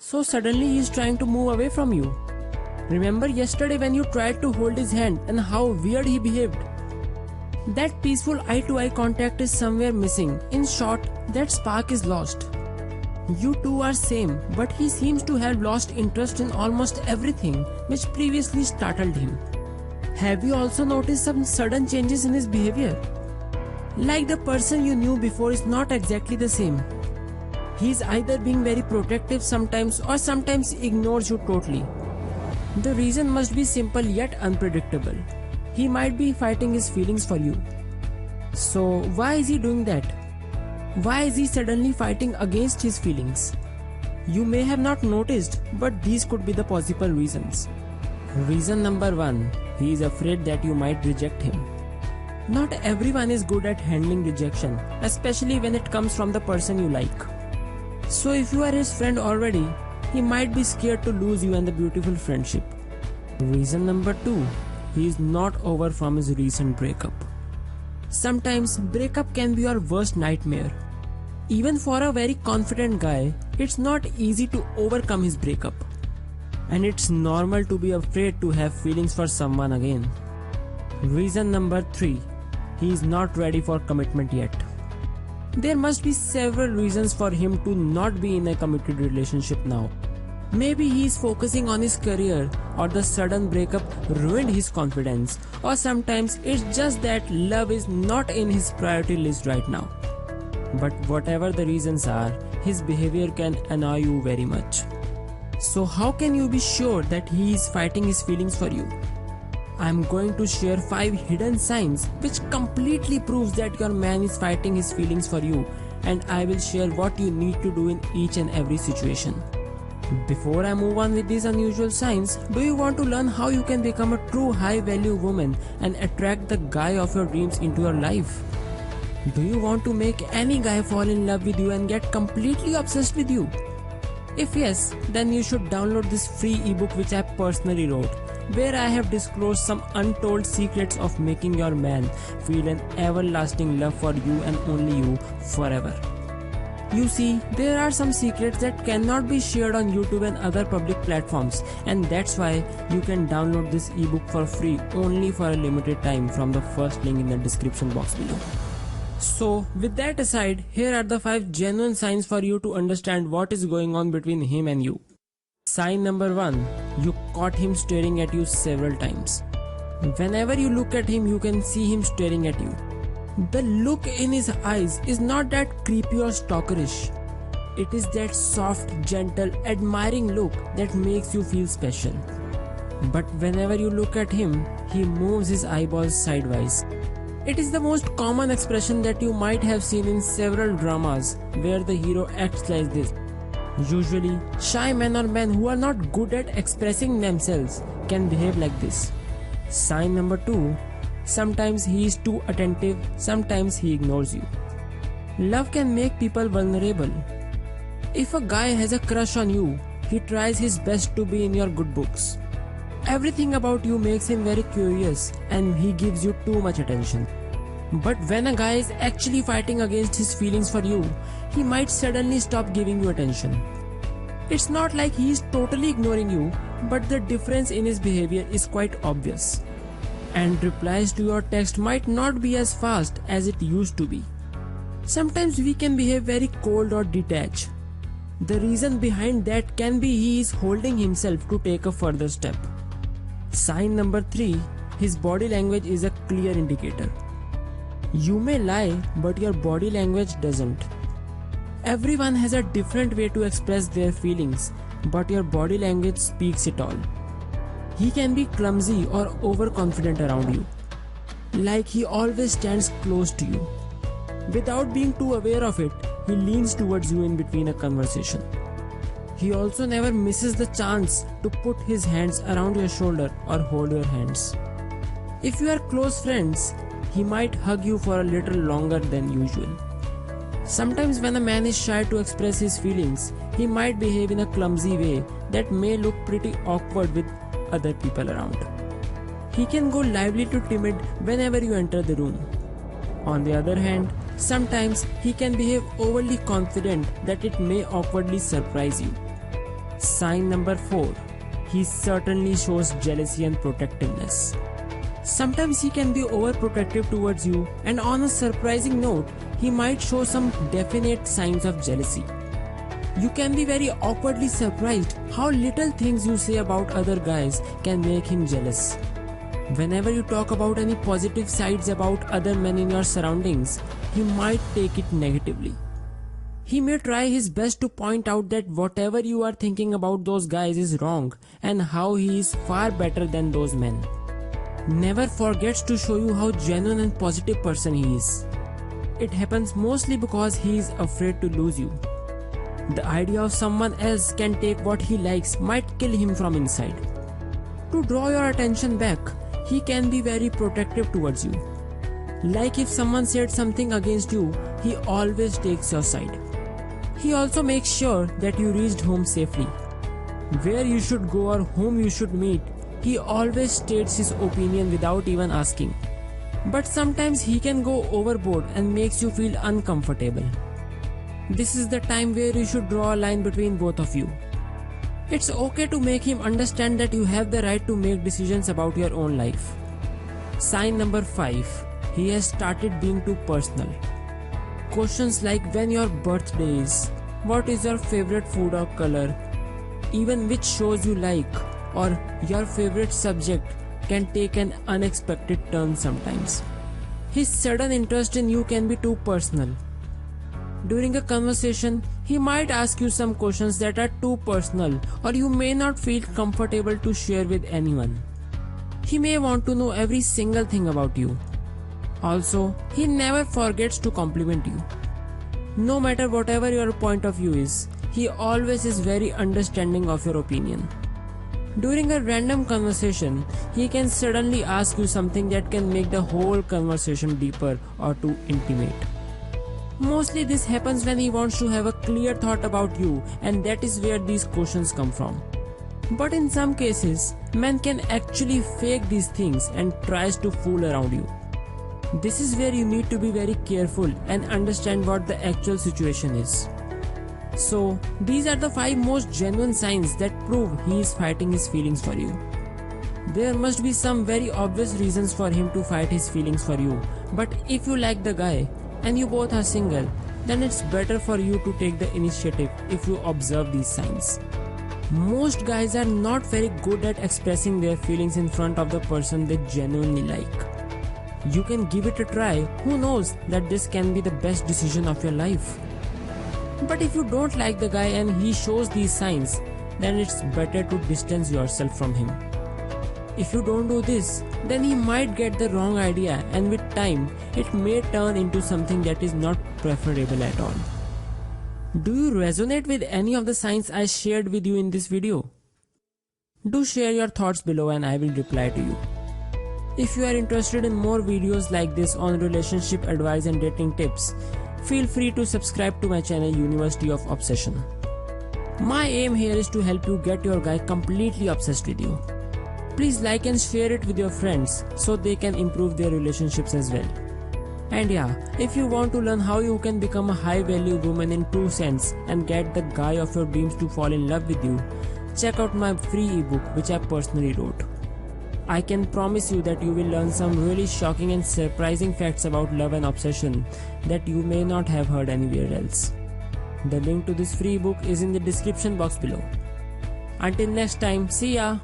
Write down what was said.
So suddenly he is trying to move away from you. Remember yesterday when you tried to hold his hand and how weird he behaved? That peaceful eye-to-eye contact is somewhere missing. In short, that spark is lost. You two are same, but he seems to have lost interest in almost everything which previously startled him. Have you also noticed some sudden changes in his behavior? Like the person you knew before is not exactly the same. He is either being very protective sometimes or sometimes ignores you totally. The reason must be simple yet unpredictable. He might be fighting his feelings for you. So why is he doing that? Why is he suddenly fighting against his feelings? You may have not noticed, but these could be the possible reasons. Reason number 1. He is afraid that you might reject him. Not everyone is good at handling rejection, especially when it comes from the person you like. So if you are his friend already, he might be scared to lose you and the beautiful friendship. Reason number 2. He is not over from his recent breakup. Sometimes breakup can be your worst nightmare. Even for a very confident guy, it's not easy to overcome his breakup. And it's normal to be afraid to have feelings for someone again. Reason number 3. He is not ready for commitment yet. There must be several reasons for him to not be in a committed relationship now. Maybe he is focusing on his career, or the sudden breakup ruined his confidence, or sometimes it's just that love is not in his priority list right now. But whatever the reasons are, his behavior can annoy you very much. So how can you be sure that he is fighting his feelings for you? I'm going to share 5 hidden signs which completely proves that your man is fighting his feelings for you, and I will share what you need to do in each and every situation. Before I move on with these unusual signs, do you want to learn how you can become a true high-value woman and attract the guy of your dreams into your life? Do you want to make any guy fall in love with you and get completely obsessed with you? If yes, then you should download this free ebook which I personally wrote, where I have disclosed some untold secrets of making your man feel an everlasting love for you and only you forever. You see, there are some secrets that cannot be shared on YouTube and other public platforms, and that's why you can download this ebook for free only for a limited time from the first link in the description box below. So, with that aside, here are the 5 genuine signs for you to understand what is going on between him and you. Sign number 1. You caught him staring at you several times. Whenever you look at him, you can see him staring at you. The look in his eyes is not that creepy or stalkerish. It is that soft, gentle, admiring look that makes you feel special. But whenever you look at him, he moves his eyeballs sideways. It is the most common expression that you might have seen in several dramas where the hero acts like this. Usually, shy men or men who are not good at expressing themselves can behave like this. Sign number 2. Sometimes he is too attentive, sometimes he ignores you. Love can make people vulnerable. If a guy has a crush on you, he tries his best to be in your good books. Everything about you makes him very curious and he gives you too much attention. But when a guy is actually fighting against his feelings for you, he might suddenly stop giving you attention. It's not like he is totally ignoring you, but the difference in his behavior is quite obvious. And replies to your text might not be as fast as it used to be. Sometimes we can behave very cold or detached. The reason behind that can be he is holding himself to take a further step. Sign number 3. His body language is a clear indicator. You may lie, but your body language doesn't. Everyone has a different way to express their feelings, but your body language speaks it all. He can be clumsy or overconfident around you. Like he always stands close to you. Without being too aware of it, he leans towards you in between a conversation. He also never misses the chance to put his hands around your shoulder or hold your hands. If you are close friends, he might hug you for a little longer than usual. Sometimes when a man is shy to express his feelings, he might behave in a clumsy way that may look pretty awkward with other people around. He can go lively to timid whenever you enter the room. On the other hand, sometimes he can behave overly confident that it may awkwardly surprise you. Sign number 4. He certainly shows jealousy and protectiveness. Sometimes he can be overprotective towards you, and on a surprising note, he might show some definite signs of jealousy. You can be very awkwardly surprised how little things you say about other guys can make him jealous. Whenever you talk about any positive sides about other men in your surroundings, he might take it negatively. He may try his best to point out that whatever you are thinking about those guys is wrong and how he is far better than those men. Never forgets to show you how genuine and positive person he is. It happens mostly because he is afraid to lose you. The idea of someone else can take what he likes might kill him from inside. To draw your attention back, he can be very protective towards you. Like if someone said something against you, he always takes your side. He also makes sure that you reached home safely. Where you should go or whom you should meet, he always states his opinion without even asking. But sometimes he can go overboard and makes you feel uncomfortable. This is the time where you should draw a line between both of you. It's okay to make him understand that you have the right to make decisions about your own life. Sign number 5. He has started being too personal. Questions like when your birthday is, what is your favorite food or color, even which shows you like, or your favorite subject can take an unexpected turn sometimes. His sudden interest in you can be too personal. During a conversation, he might ask you some questions that are too personal or you may not feel comfortable to share with anyone. He may want to know every single thing about you. Also, he never forgets to compliment you. No matter whatever your point of view is, he always is very understanding of your opinion. During a random conversation, he can suddenly ask you something that can make the whole conversation deeper or too intimate. Mostly this happens when he wants to have a clear thought about you, and that is where these questions come from. But in some cases, men can actually fake these things and tries to fool around you. This is where you need to be very careful and understand what the actual situation is. So, these are the 5 most genuine signs that prove he is fighting his feelings for you. There must be some very obvious reasons for him to fight his feelings for you, but if you like the guy and you both are single, then it's better for you to take the initiative if you observe these signs. Most guys are not very good at expressing their feelings in front of the person they genuinely like. You can give it a try, who knows that this can be the best decision of your life. But if you don't like the guy and he shows these signs, then it's better to distance yourself from him. If you don't do this, then he might get the wrong idea, and with time, it may turn into something that is not preferable at all. Do you resonate with any of the signs I shared with you in this video? Do share your thoughts below and I will reply to you. If you are interested in more videos like this on relationship advice and dating tips, feel free to subscribe to my channel University of Obsession. My aim here is to help you get your guy completely obsessed with you. Please like and share it with your friends so they can improve their relationships as well. And yeah, if you want to learn how you can become a high value woman in true sense and get the guy of your dreams to fall in love with you, check out my free ebook which I personally wrote. I can promise you that you will learn some really shocking and surprising facts about love and obsession that you may not have heard anywhere else. The link to this free book is in the description box below. Until next time, see ya!